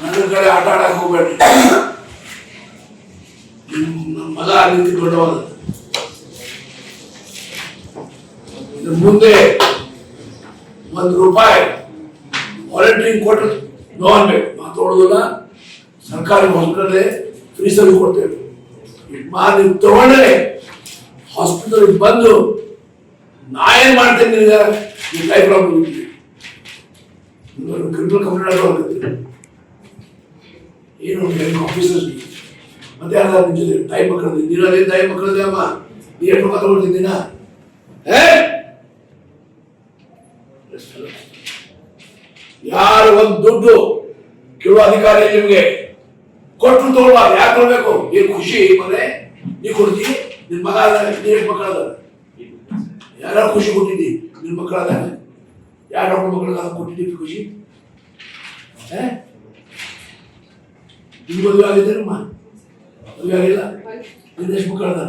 ನನ್ನ ಕಡೆ ಆಟ ಆಡಕ್ಕೆ ಹೋಗ್ಬೇಡ್ರಿ. ನಮ್ಮ ಮಗ ನಿಂತು ದೊಡ್ಡವಾದ ಇದ್ರ ಮುಂದೆ ₹1 ವಾಲಂಟಿಯರಿಂಗ್ ಕೊಟ್ಟರೆ ನೋ ಅನ್ಬೇಕು, ಮಾತಾಡೋದಿಲ್ಲ. ಸರ್ಕಾರಿ ಹಾಸ್ಪಿಟಲ್ ಫ್ರೀ ಸರ್ವಿಸ್ ಕೊಡ್ತೇವೆ. ನೀವು ತಗೊಂಡ್ರೆ ಹಾಸ್ಪಿಟಲ್ ಬಂದು ನಾ ಏನ್ ಮಾಡ್ತೇನೆ ನಿನಗೆ ಈ ಲೈಫ್ ಪ್ರಾಬ್ಲಮ್ ಕ್ರಿಮಿನಲ್ ಕಂಪ್ಲೇಂಟ್ ಆಗುತ್ತೆ. ಏನು ಆಫೀಸರ್ಸ್ ಮತ್ತೆ ಯಾರು ನಿಂತಿದೆ ತಾಯಿ ಮಕ್ಕಳದ್ದು ನೀರಲ್ಲಿ ತಾಯಿ ಮಕ್ಕಳದೇ ಅಮ್ಮ ನೀ ಎಷ್ಟು ಮಾತಾಡ್ತಿದ್ದೀನ ಯಾರು ಒಂದು ದುಡ್ಡು ಕೇಳುವ ಅಧಿಕಾರಿ ನಿಮ್ಗೆ ಕೊಟ್ಟು ತಗೊಳ್ಬಾರ್ದು. ಯಾಕೆ ಕೊಡ್ಬೇಕು? ಏನ್ ಖುಷಿ ಮನೆ ನೀ ಕೊಡ್ತೀವಿ ನಿನ್ ಮಗ ನೀರ್ ಮಕ್ಕಳದ ಯಾರು ಖುಷಿ ಕೊಟ್ಟಿದ್ದಿ ನಿನ್ ಮಕ್ಕಳದ ಯಾರು ಮಕ್ಕಳ ಕೊಟ್ಟಿದ್ದೀವಿ ಖುಷಿ ನಿನ್ ಮದುವೆ ಆಗಿದ್ದೇನಮ್ಮ? ಮದುವೆ ಆಗಿಲ್ಲ. ನಿನ್ನ ಎಷ್ಟು ಮಕ್ಕಳದ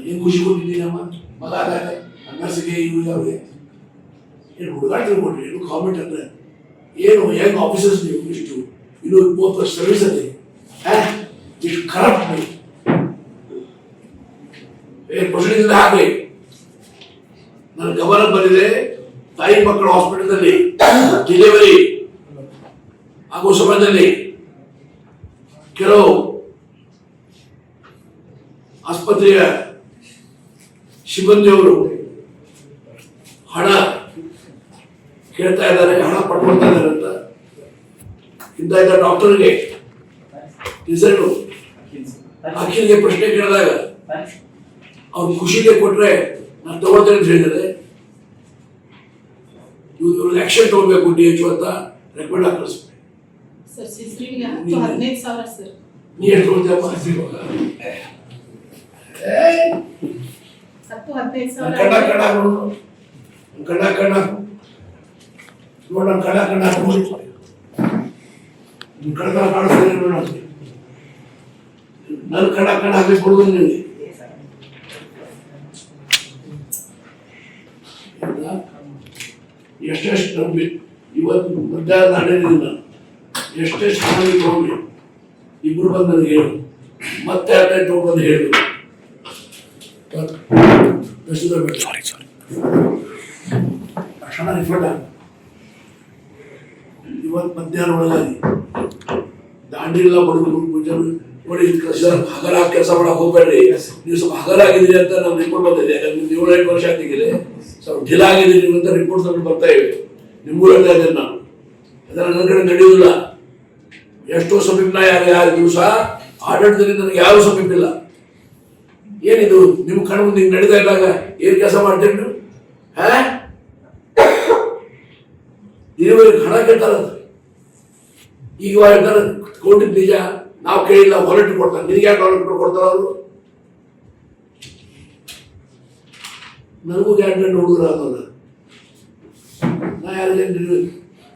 ಏನ್ ಖುಷಿ ಕೊಟ್ಟಿದ್ದೀನಿ ಅಮ್ಮ ಮಗ ಆದಾಗ ನರ್ಸಿಗೆ ಇವ್ರಿಗೆ ಅವ್ರಿಗೆ ಏನು ಹುಡುಗಾಟ ತಿಳ್ಕೊಟ್ರಿ ಏನು ಕಾಮೆಂಟ್ ಅಂದ್ರೆ ಏನು ಹೆಂಗ್ ಆಫೀಸರ್ಸ್ ನೀವು ಇಷ್ಟು ಇದು 30 ವರ್ಷ ಸರ್ವಿಸ್ ಅಲ್ಲಿ ಇಷ್ಟು ಕರಪ್ಟ್ ನೀವು ಪ್ರೊಸೀಡಿಂಗ್ ಹಾಕಿ ನನ್ನ ಗಮನ ಬಂದಿದೆ. ತಾಯಿ ಮಕ್ಕಳ ಹಾಸ್ಪಿಟಲ್ನಲ್ಲಿ ಡೆಲಿವರಿ ಆಗುವ ಸಮಯದಲ್ಲಿ ಕೆಲವು ಆಸ್ಪತ್ರೆಯ ಸಿಬ್ಬಂದಿಯವರು ಹಣ ಕೇಳ್ತಾ ಇದ್ದಾರೆ, ಹಣ ಪಡ್ಕೊಳ್ತಾ ಇದ್ದಾರೆ ಅಂತ ಇಂಥ ಡಾಕ್ಟರ್ಗೆ ರಿಸಲ್ಟ್ ಅಖಿಲ್ಗೆ ಪ್ರಶ್ನೆ ಕೇಳಿದಾಗ ಅವ್ರು ಖುಷಿಗೆ ಕೊಟ್ರೆ ನಾನು ತಗೊಳ್ತೇನೆ ಅಂತ ಹೇಳಿದರೆ ಇವ್ರು ಆಕ್ಷನ್ ತಗೋಬೇಕು DHO ಅಂತ ರೆಕಮೆಂಡ್ ಆಗಿ ಕಳಿಸ್ಬೇಕು. ನೀ ಎಷ್ಟು ತಗೊಳ್ತೀಯಪ್ಪ? ಕಣ್ಣ ನೋಡ ಕಣ್ಣ ಕಾಣಿಸ್ತೇನೆ ನೋಡ ನನ್ನ ಕಣ್ಣ ಹಾಕಿ ಕೊಡುದು ನಿಮಗೆ ಎಷ್ಟೆಷ್ಟು ನಂಬಿ ಇವತ್ತು ಮಧ್ಯಾಹ್ನ ನಡೆದಿದ್ದೀನಿ ನಾನು ಎಷ್ಟೆಷ್ಟು ಮಂದಿ ತಗೊಂಡು ಇಬ್ರು ಬಂದು ನನಗೆ ಹೇಳು ಮತ್ತೆ 18 ಬಂದು ಹೇಳು ತಕ್ಷಣ ರಿಫಂಡ್ ಆಗ ಇವತ್ತು ಮಧ್ಯಾಹ್ನ ಒಳಗಾಗಿ ದಾಂಡಿಲ್ಲ ಬಡವರು ಮುಂಜಾನೆ ನೋಡಿ ಹಗಲ ಕೆಲಸ ಮಾಡಕ್ ಹೋಗ್ಬೇಡ್ರಿ. ನೀವು ಸ್ವಲ್ಪ ಹಗಲಾಗಿದ್ದೀರಿ ಅಂತ ನಾವು ರಿಪೋರ್ಟ್ ಬಂದಿದೆ. 7-8 ವರ್ಷ ಆಗ್ತಿಗಿದೆ ಸ್ವಲ್ಪ ಢಿಲ ಆಗಿದ್ದೀರಿ ಅಂತ ರಿಪೋರ್ಟ್ ತಗೊಂಡು ಬರ್ತಾ ಇವೆ. ನಿಮ್ಗೂ ಹೇಳ್ತಾ ಇದ್ದೇನೆ ನಾನು ಅದನ್ನ ನನ್ನ ಕಡೆ ನಡೆಯುವುದಿಲ್ಲ. ಎಷ್ಟೋ ಸಮೀಪ ಯಾರಿದ್ರು ಸಹ ಆಡಳಿತದಲ್ಲಿ ನನಗೆ ಯಾವ ಸಮೀಪ ಇಲ್ಲ. ಏನಿದು ನಿಮ್ಮ ಕಣ್ಣು ಮುಂದೆ ಹಿಂಗೆ ನಡೀತಾ ಇದ್ದಾಗ ಏನ್ ಕೆಲಸ ಮಾಡ್ತೇನೆ ನೀವು? ಇರುವವರೆಗೆ ಹಣ ಕೇಳ್ತಾರ ಈಗ ಹೇಳ್ತಾರೆ ಕೊಟ್ಟಿದ್ದು ನಿಜ ನಾವು ಕೇಳಿಲ್ಲ ವಾಲಂಟಿಯರ್ ಕೊಡ್ತಾರೆ. ನಿನಗೆ ಯಾಕೆ ವಾಲಂಟಿಯರ್ ಕೊಡ್ತಾರ ಅವರು? ನನಗೂ ಗ್ಯಾರಂಟಿ ಹುಡುಗರು ಆಗೋಲ್ಲ. ನಾ ಯಾರಿಗೇನು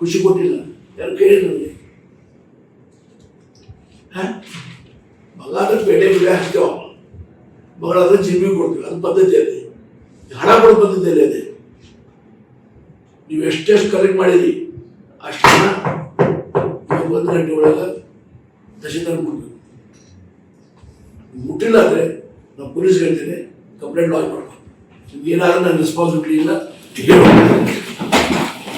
ಖುಷಿ ಕೊಟ್ಟಿಲ್ಲ, ಯಾರು ಕೇಳಿಲ್ಲ ನನಗೆ. ಮಗಾದ್ರೆ ಬೆಳೆ ಬೆಳೆ ಹಾಕ್ತೇವ, ಮಗಳಾದ್ರೆ ಜಿಮ್ಮಿ ಕೊಡ್ತೀವಿ. ಅದು ಪದ್ಧತಿ ಅದೇ, ಹಣ ಕೊಡೋ ಪದ್ಧತಿ ಅದೇ. ಅದೇ ನೀವು ಎಷ್ಟೆಷ್ಟು ಕಲೆಕ್ಟ್ ಮಾಡಿರಿ ಅಷ್ಟು ಹಣ 1 ಗಂಟೆ ಒಳಗೆ ತಹಶೀಲ್ದಾರ್ ಮುಟ್ಬೇಕು. ಮುಟ್ಟಿಲ್ಲ ಅಂದರೆ ನಾವು ಪೊಲೀಸ್ಗೆ ಹೇಳ್ತೇನೆ, ಕಂಪ್ಲೇಂಟ್ ಲಾಂಚ್ ಮಾಡ್ಬೇಕು. ನಿಮ್ಗೆ ಏನಾದ್ರೂ ನನ್ನ ರೆಸ್ಪಾನ್ಸಿಬಿಲಿಟಿ ಇಲ್ಲ.